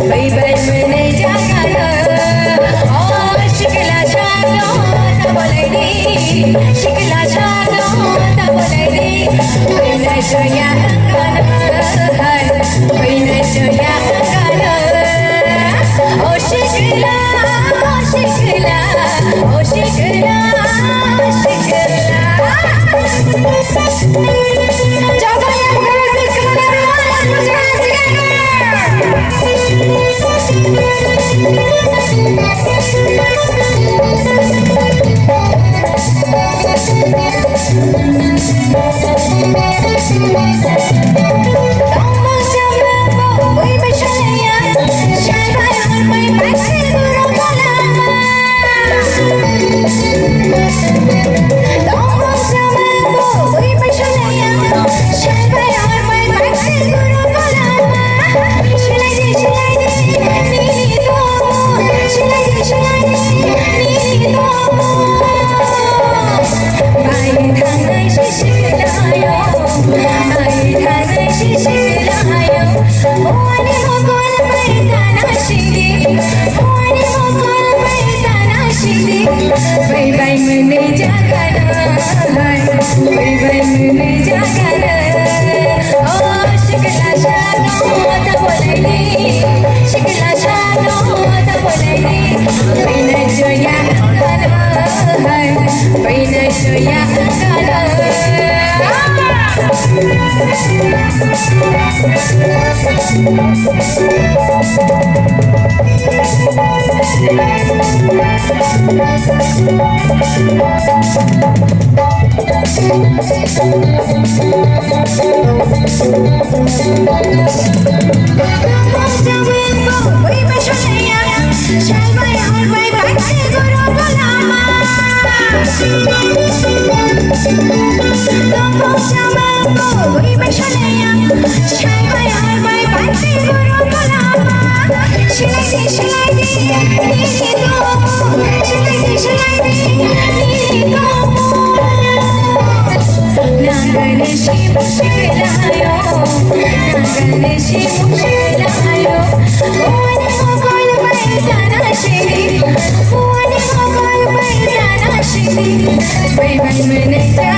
बैबल में जागाना शिकला छानो तबलडी शिकला छानो तबलडी बैना जोया गाना बैना जोया गाना ओ शिकला शिकला ओ शिकला शिकला जागा या please come on everyone let's put your hands together Baby,